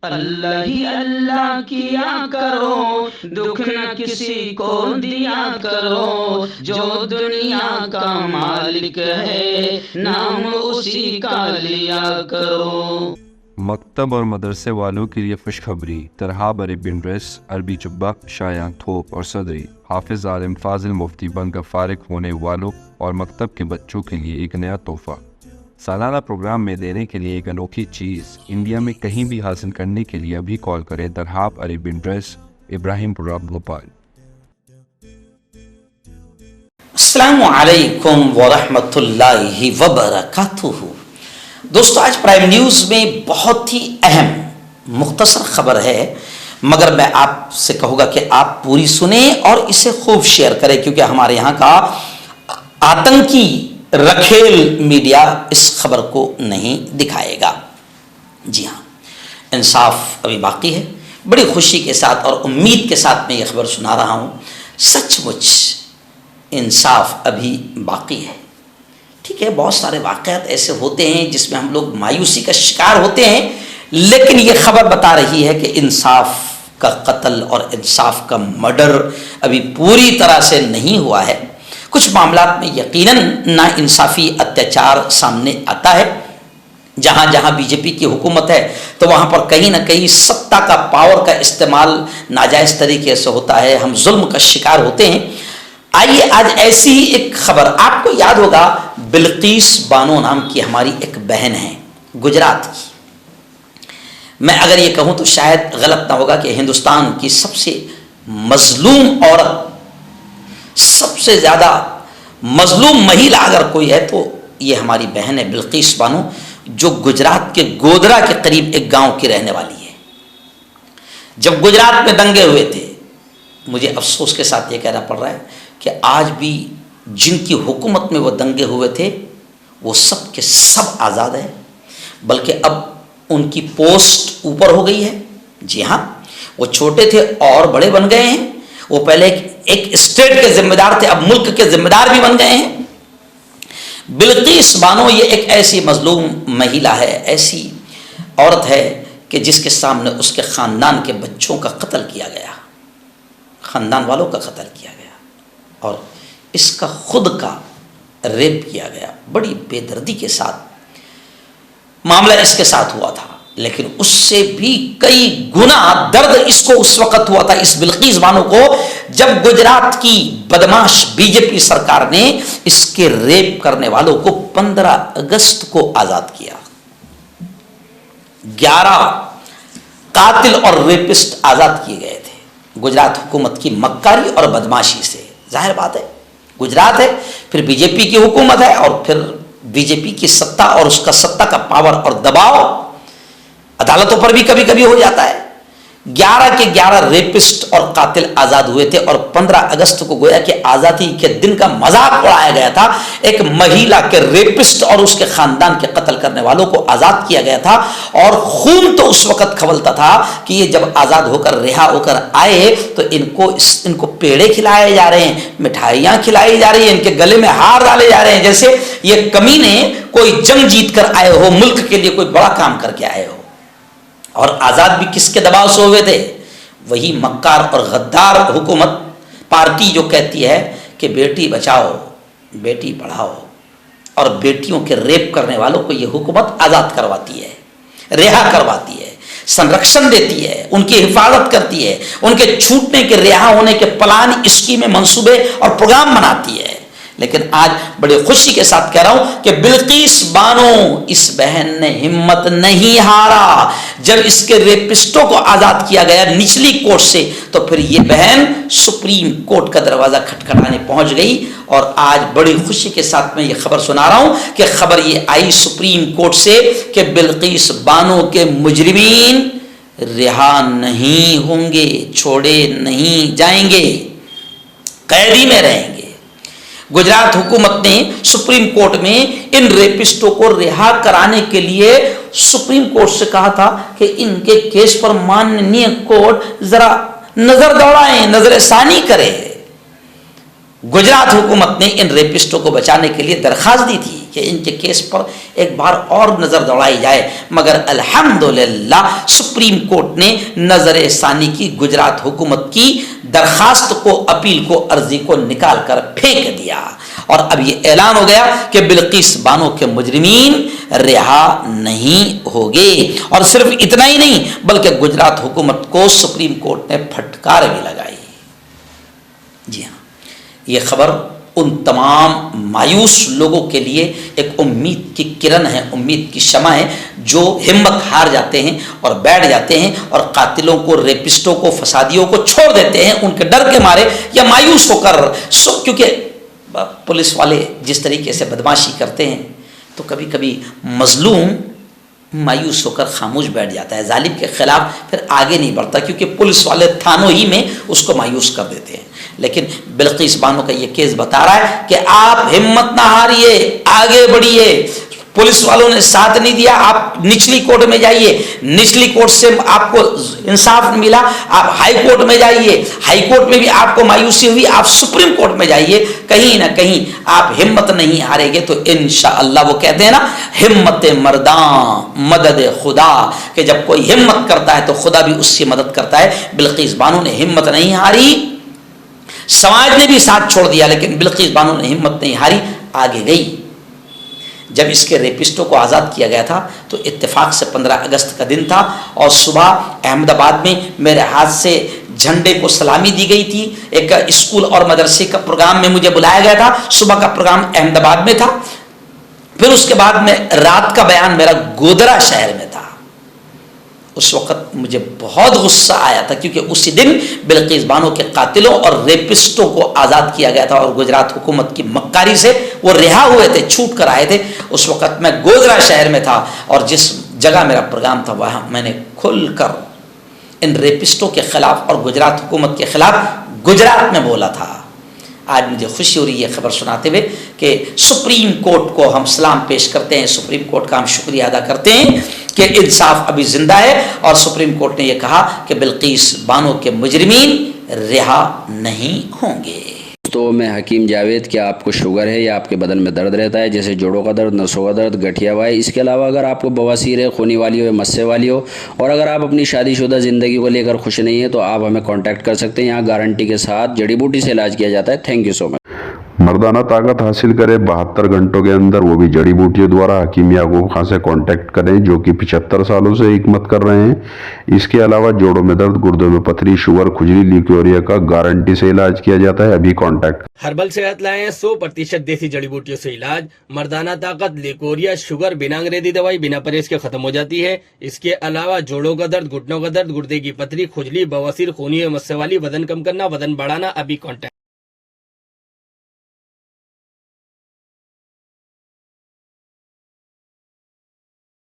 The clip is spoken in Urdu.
اللہ ہی اللہ کیا کرو، دکھ نہ کسی کو دیا کرو، جو دنیا کا مالک ہے نام اسی کا لیا کرو۔ مکتب اور مدرسے والوں کے لیے خوشخبری، ترہاب عربین ڈریس، عربی جبہ، شایان تھوپ اور صدری، حافظ عالم فاضل مفتی بن کر فارغ ہونے والوں اور مکتب کے بچوں کے لیے ایک نیا تحفہ۔ سالانہ پروگرام میں دینے کے لیے ایک انوکھی چیز انڈیا میں کہیں بھی حاصل کرنے کے لیے ابھی کال کریں ترہاب عربین ڈریس، ابراہیم پورہ، بھوپال۔ السلام علیکم ورحمۃ اللہ وبرکاتہ۔ دوستو، آج پرائم نیوز میں بہت ہی اہم مختصر خبر ہے، مگر میں آپ سے کہوں گا کہ آپ پوری سنیں اور اسے خوب شیئر کریں، کیونکہ ہمارے یہاں کا آتنکی رکھیل میڈیا اس خبر کو نہیں دکھائے گا۔ جی ہاں، انصاف ابھی باقی ہے۔ بڑی خوشی کے ساتھ اور امید کے ساتھ میں یہ خبر سنا رہا ہوں، سچ مچ انصاف ابھی باقی ہے۔ ٹھیک ہے، بہت سارے واقعات ایسے ہوتے ہیں جس میں ہم لوگ مایوسی کا شکار ہوتے ہیں، لیکن یہ خبر بتا رہی ہے کہ انصاف کا قتل اور انصاف کا مرڈر ابھی پوری طرح سے نہیں ہوا ہے۔ کچھ معاملات میں یقیناً ناانصافی، اتیاچار سامنے آتا ہے۔ جہاں جہاں بی جے پی کی حکومت ہے تو وہاں پر کہیں نہ کہیں سطح کا، پاور کا استعمال ناجائز طریقے سے ہوتا ہے، ہم ظلم کا شکار ہوتے ہیں۔ آئیے آج ایسی ہی ایک خبر، آپ کو یاد ہوگا بلقیس بانو نام کی ہماری ایک بہن ہے گجرات کی۔ میں اگر یہ کہوں تو شاید غلط نہ ہوگا کہ ہندوستان کی سب سے مظلوم عورت، سب سے زیادہ مظلوم مہیلا اگر کوئی ہے تو یہ ہماری بہن ہے بلقیس بانو، جو گجرات کے گودرا کے قریب ایک گاؤں کی رہنے والی ہے۔ جب گجرات میں دنگے ہوئے تھے، مجھے افسوس کے ساتھ یہ کہنا پڑ رہا ہے کہ آج بھی جن کی حکومت میں وہ دنگے ہوئے تھے وہ سب کے سب آزاد ہیں، بلکہ اب ان کی پوسٹ اوپر ہو گئی ہے۔ جی ہاں، وہ چھوٹے تھے اور بڑے بن گئے ہیں۔ وہ پہلے ایک اسٹیٹ کے ذمہ دار تھے، اب ملک کے ذمہ دار بھی بن گئے ہیں۔ بلقیس بانو یہ ایک ایسی مظلوم مہیلا ہے، ایسی عورت ہے کہ جس کے سامنے اس کے خاندان کے بچوں کا قتل کیا گیا، خاندان والوں کا قتل کیا گیا، اور اس کا خود کا ریپ کیا گیا۔ بڑی بے دردی کے ساتھ معاملہ اس کے ساتھ ہوا تھا، لیکن اس سے بھی کئی گنا درد اس کو اس وقت ہوا تھا، اس بلقیس بانو کو، جب گجرات کی بدماش بی جے پی سرکار نے اس کے ریپ کرنے والوں کو 15 اگست کو آزاد کیا۔ 11 قاتل اور ریپسٹ آزاد کیے گئے تھے گجرات حکومت کی مکاری اور بدماشی سے۔ ظاہر بات ہے، گجرات ہے، پھر بی جے پی کی حکومت ہے، اور پھر بی جے پی کی سطح اور اس کا سطح کا پاور اور دباؤ عدالتوں پر بھی کبھی کبھی ہو جاتا ہے۔ 11 کے 11 ریپسٹ اور قاتل آزاد ہوئے تھے، اور 15 اگست کو گویا کہ آزادی کے دن کا مذاق اڑایا گیا تھا۔ ایک مہیلا کے ریپسٹ اور اس کے خاندان کے قتل کرنے والوں کو آزاد کیا گیا تھا، اور خون تو اس وقت کھولتا تھا کہ یہ جب آزاد ہو کر رہا ہو کر آئے تو ان کو پیڑے کھلائے جا رہے ہیں، مٹھائیاں کھلائی جا رہی ہیں، ان کے گلے میں ہار ڈالے جا رہے ہیں، جیسے یہ کمینے کوئی جنگ جیت کر آئے ہو، ملک کے لیے کوئی بڑا کام کر کے آئے ہو۔ اور آزاد بھی کس کے دباؤ سے ہوئے تھے؟ وہی مکار اور غدار حکومت پارٹی جو کہتی ہے کہ بیٹی بچاؤ بیٹی پڑھاؤ، اور بیٹیوں کے ریپ کرنے والوں کو یہ حکومت آزاد کرواتی ہے، رہا کرواتی ہے، سنرکشن دیتی ہے، ان کی حفاظت کرتی ہے، ان کے چھوٹنے کے، رہا ہونے کے پلان، اسکیمیں، منصوبے اور پروگرام بناتی ہے۔ لیکن آج بڑی خوشی کے ساتھ کہہ رہا ہوں کہ بلقیس بانو، اس بہن نے ہمت نہیں ہارا۔ جب اس کے ریپسٹوں کو آزاد کیا گیا نچلی کورٹ سے، تو پھر یہ بہن سپریم کورٹ کا دروازہ کھٹکھٹانے پہنچ گئی، اور آج بڑی خوشی کے ساتھ میں یہ خبر سنا رہا ہوں کہ خبر یہ آئی سپریم کورٹ سے کہ بلقیس بانو کے مجرمین رہا نہیں ہوں گے، چھوڑے نہیں جائیں گے، قیدی میں رہیں گے۔ گجرات حکومت نے سپریم کورٹ میں ان ریپسٹوں کو رہا کرانے کے لیے سپریم کورٹ سے کہا تھا کہ ان کے کیس پر ماننی کورٹ ذرا نظر دوڑائیں، نظر ثانی کرے۔ گجرات حکومت نے ان ریپسٹوں کو بچانے کے لیے درخواست دی تھی کہ کہ ان کے کیس پر ایک بار اور نظر دوڑائی جائے، مگر الحمدللہ سپریم کورٹ نے نظر ثانی کی گجرات حکومت کی درخواست کو، اپیل کو، عرضی کو نکال کر پھینک دیا، اور اب یہ اعلان ہو گیا کہ بلقیس بانو کے مجرمین رہا نہیں ہوگے۔ اور صرف اتنا ہی نہیں بلکہ گجرات حکومت کو سپریم کورٹ نے پھٹکار بھی لگائی۔ جی ہاں، یہ خبر ان تمام مایوس لوگوں کے لیے ایک امید کی کرن ہے، امید کی شمع ہے، جو ہمت ہار جاتے ہیں اور بیٹھ جاتے ہیں اور قاتلوں کو، ریپسٹوں کو، فسادیوں کو چھوڑ دیتے ہیں ان کے ڈر کے مارے یا مایوس ہو کر، کیونکہ پولیس والے جس طریقے سے بدماشی کرتے ہیں تو کبھی کبھی مظلوم مایوس ہو کر خاموش بیٹھ جاتا ہے، ظالم کے خلاف پھر آگے نہیں بڑھتا، کیونکہ پولیس والے تھانوں ہی میں اس کو مایوس کر دیتے ہیں۔ لیکن بلقیس بانو کا یہ کیس بتا رہا ہے کہ آپ ہمت نہ ہاریے، آگے بڑھیے، پولیس والوں نے ساتھ نہیں دیا، آپ نچلی کورٹ میں جائیے، نچلی کورٹ سے آپ کو انصاف ملا، آپ ہائی کورٹ میں جائیے، ہائی کورٹ میں بھی آپ کو مایوسی ہوئی، آپ سپریم کورٹ میں جائیے، کہیں نہ کہیں آپ ہمت نہیں ہاریں گے تو انشاءاللہ، وہ کہتے ہیں نا ہمت مرداں مدد خدا، کہ جب کوئی ہمت کرتا ہے تو خدا بھی اس کی مدد کرتا ہے۔ بلقیس بانو نے ہمت نہیں ہاری، سماج نے بھی ساتھ چھوڑ دیا، لیکن بلقیس بانو نے ہمت نہیں ہاری، آگے گئی۔ جب اس کے ریپسٹوں کو آزاد کیا گیا تھا تو اتفاق سے 15 اگست کا دن تھا، اور صبح احمد آباد میں میرے ہاتھ سے جھنڈے کو سلامی دی گئی تھی۔ ایک اسکول اور مدرسے کا پروگرام میں مجھے بلایا گیا تھا، صبح کا پروگرام احمد آباد میں تھا، پھر اس کے بعد میں رات کا بیان میرا گودرا شہر میں تھا۔ اس وقت مجھے بہت غصہ آیا تھا، کیونکہ اسی دن بلقیس بانو کے قاتلوں اور ریپسٹوں کو آزاد کیا گیا تھا، اور گجرات حکومت کی مکاری سے وہ رہا ہوئے تھے، چھوٹ کر آئے تھے۔ اس وقت میں گودرا شہر میں تھا، اور جس جگہ میرا پروگرام تھا وہاں میں نے کھل کر ان ریپسٹوں کے خلاف اور گجرات حکومت کے خلاف گجرات میں بولا تھا۔ آج مجھے خوشی ہو رہی ہے یہ خبر سناتے ہوئے کہ سپریم کورٹ کو ہم سلام پیش کرتے ہیں، سپریم کورٹ کا ہم شکریہ ادا کرتے ہیں کہ انصاف ابھی زندہ ہے، اور سپریم کورٹ نے یہ کہا کہ بلقیس بانو کے مجرمین رہا نہیں ہوں گے۔ تو میں حکیم جاوید، کیا آپ کو شوگر ہے یا آپ کے بدن میں درد رہتا ہے، جیسے جوڑوں کا درد، نسوں کا درد، گٹھیا ہوا ہے؟ اس کے علاوہ اگر آپ کو بواسیر ہے، خونی والی ہو یا مسے والی ہو، اور اگر آپ اپنی شادی شدہ زندگی کو لے کر خوش نہیں ہیں تو آپ ہمیں کانٹیکٹ کر سکتے ہیں۔ یہاں گارنٹی کے ساتھ جڑی بوٹی سے علاج کیا جاتا ہے۔ تھینک یو سو مچ۔ مردانہ طاقت حاصل کرے 72 گھنٹوں کے اندر، وہ بھی جڑی بوٹیوں دوارا، حکیم یعقوب خان سے کانٹیکٹ کریں، جو کہ 75 سالوں سے حکمت کر رہے ہیں۔ اس کے علاوہ جوڑوں میں درد، گردوں میں پتھری، شوگر، کھجلی، لیکوریا کا گارنٹی سے علاج کیا جاتا ہے۔ ابھی کانٹیکٹ۔ ہربل صحت لائے ہیں 100% دیسی جڑی بوٹیوں سے علاج۔ مردانہ طاقت، لیکوریا، شوگر بنا انگریزی دوائی، بنا پرہیز کے ختم ہو جاتی ہے۔ اس کے علاوہ جوڑوں کا درد، گھٹنوں کا درد، گردے کی پتھری، کھجلی، بواسیر، خونی مسے والی، وزن کم کرنا، وزن بڑھانا، ابھی کانٹیکٹ۔